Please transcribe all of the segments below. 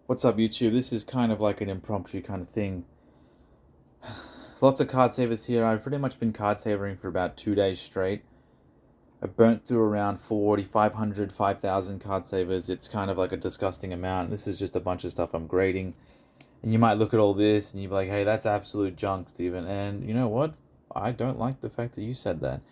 What's up, YouTube? This is kind of like an impromptu kind of thing. Lots of card savers here. I've pretty much been card savering for about 2 days straight. I burnt through around 4,500, 5,000 card savers. It's kind of like a disgusting amount. This is just a bunch of stuff I'm grading. And you might look at all this and you'd be like, hey, that's absolute junk, Steven. And you know what? I don't like the fact that you said that.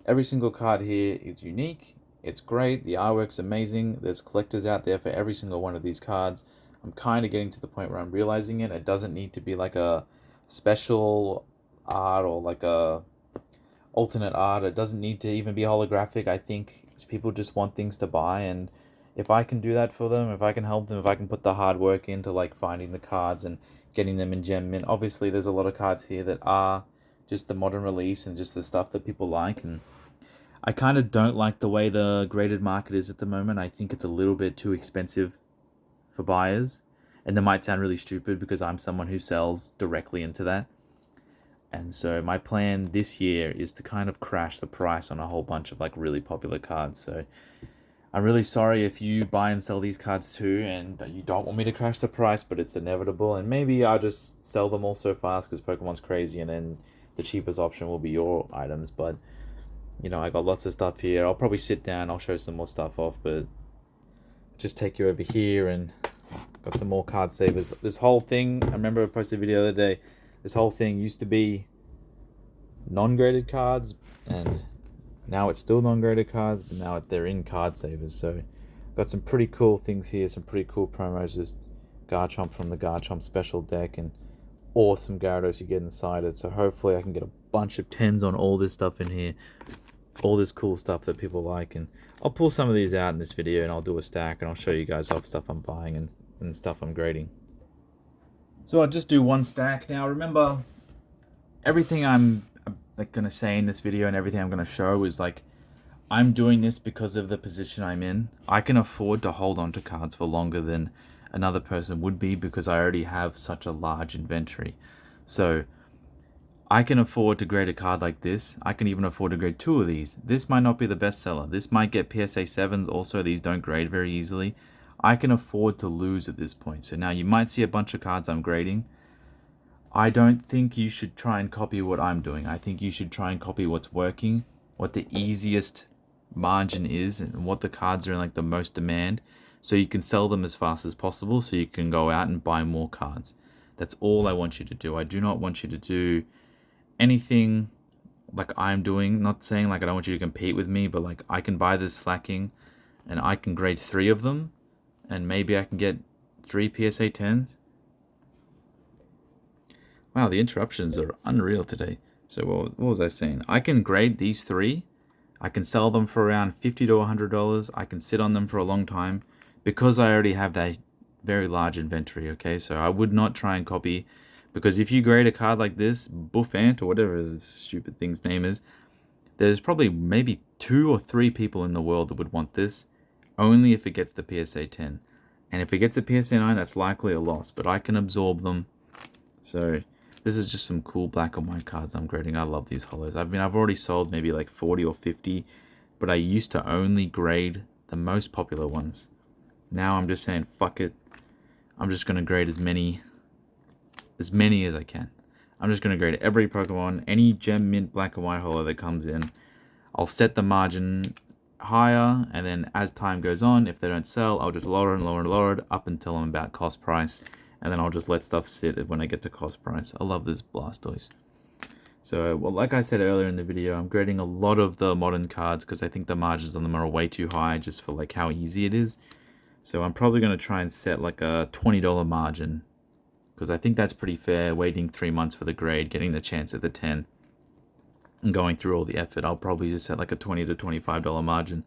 Every single card here is unique. It's great. The artwork's amazing. There's collectors out there for every single one of these cards. I'm kind of getting to the point where I'm realizing it. It doesn't need to be like a special art or like a alternate art. It doesn't need to even be holographic. I think people just want things to buy, and if I can do that for them, if I can help them, if I can put the hard work into like finding the cards and getting them in Gem Mint. Obviously, there's a lot of cards here that are just the modern release and just the stuff that people like, and I kind of don't like the way the graded market is at the moment. I think it's a little bit too expensive for buyers. And that might sound really stupid because I'm someone who sells directly into that. And so my plan this year is to kind of crash the price on a whole bunch of like really popular cards. So I'm really sorry if you buy and sell these cards too and you don't want me to crash the price, but it's inevitable. And maybe I'll just sell them all so fast because Pokemon's crazy, and then the cheapest option will be your items. But I got lots of stuff here. I'll probably sit down, I'll show some more stuff off, but just take you over here and got some more card savers. This whole thing, I remember I posted a video the other day. This whole thing used to be non-graded cards, and now it's still non-graded cards, but now they're in card savers. So got some pretty cool things here, some pretty cool promos. Just Garchomp from the Garchomp special deck, and awesome Gyarados you get inside it. So hopefully I can get a bunch of 10s on all this stuff in here. All this cool stuff that people like, and I'll pull some of these out in this video and I'll do a stack and I'll show you guys off stuff I'm buying and stuff I'm grading. So I'll just do one stack. Now remember, everything I'm like gonna say in this video and everything I'm gonna show is like, I'm doing this because of the position I'm in. I can afford to hold on to cards for longer than another person would be because I already have such a large inventory. So I can afford to grade a card like this. I can even afford to grade 2 of these. This might not be the best seller. This might get PSA 7s. Also, these don't grade very easily. I can afford to lose at this point. So now you might see a bunch of cards I'm grading. I don't think you should try and copy what I'm doing. I think you should try and copy what's working, what the easiest margin is, and what the cards are in like the most demand, so you can sell them as fast as possible so you can go out and buy more cards. That's all I want you to do. I do not want you to do anything like I'm doing. Not saying like I don't want you to compete with me, but like I can buy this Slacking and I can grade 3 of them and maybe I can get 3 PSA 10s. Wow, the interruptions are unreal today. So what was I saying? I can grade these 3. I can sell them for around $50 to $100. I can sit on them for a long time because I already have that very large inventory, okay? So I would not try and copy, because if you grade a card like this, Buffant, or whatever the stupid thing's name is, there's probably maybe 2 or 3 people in the world that would want this, only if it gets the PSA 10. And if it gets the PSA 9, that's likely a loss, but I can absorb them. So this is just some cool black and white cards I'm grading. I love these holos. I mean, I've already sold maybe like 40 or 50, but I used to only grade the most popular ones. Now I'm just saying, fuck it. I'm just going to grade as many as I can. I'm just going to grade every Pokemon, any Gem Mint black and white holo that comes in. I'll set the margin higher, and then as time goes on, if they don't sell, I'll just lower and lower and lower it up until I'm about cost price, and then I'll just let stuff sit when I get to cost price. I love this Blastoise. So, well, like I said earlier in the video, I'm grading a lot of the modern cards because I think the margins on them are way too high just for like how easy it is. So I'm probably going to try and set like a $20 margin, because I think that's pretty fair, waiting 3 months for the grade, getting the chance at the 10, and going through all the effort. I'll probably just set like a $20 to $25 margin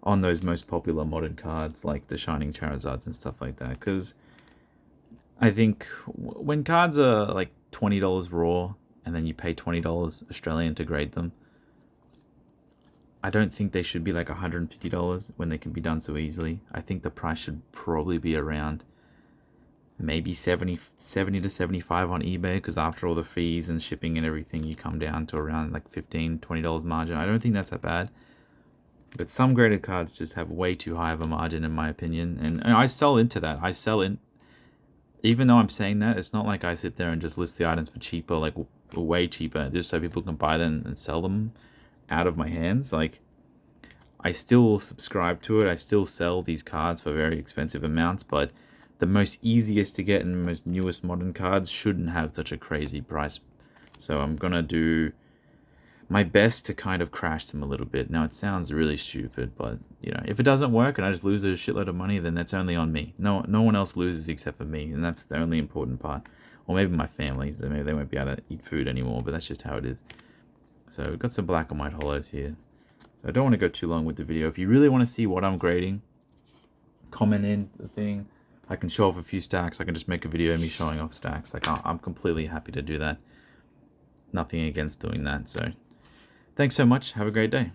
on those most popular modern cards like the Shining Charizards and stuff like that, because I think when cards are like $20 raw and then you pay $20 Australian to grade them, I don't think they should be like $150 when they can be done so easily. I think the price should probably be around maybe 70 to 75 on eBay, because after all the fees and shipping and everything, you come down to around like $15, $20 margin. I don't think that's that bad. But some graded cards just have way too high of a margin, in my opinion. And I sell into that. I sell in Even though I'm saying that, it's not like I sit there and just list the items for cheaper, like way cheaper, just so people can buy them and sell them out of my hands. Like, I still subscribe to it. I still sell these cards for very expensive amounts, but the most easiest to get and most newest modern cards shouldn't have such a crazy price. So I'm gonna do my best to kind of crash them a little bit. Now it sounds really stupid, but you know, if it doesn't work and I just lose a shitload of money, then that's only on me. No one else loses except for me, and that's the only important part. Or maybe my family, so maybe they won't be able to eat food anymore, but that's just how it is. So we've got some black and white hollows here. So I don't want to go too long with the video. If you really want to see what I'm grading, comment in the thing. I can show off a few stacks. I can just make a video of me showing off stacks. Like, I'm completely happy to do that. Nothing against doing that. So thanks so much. Have a great day.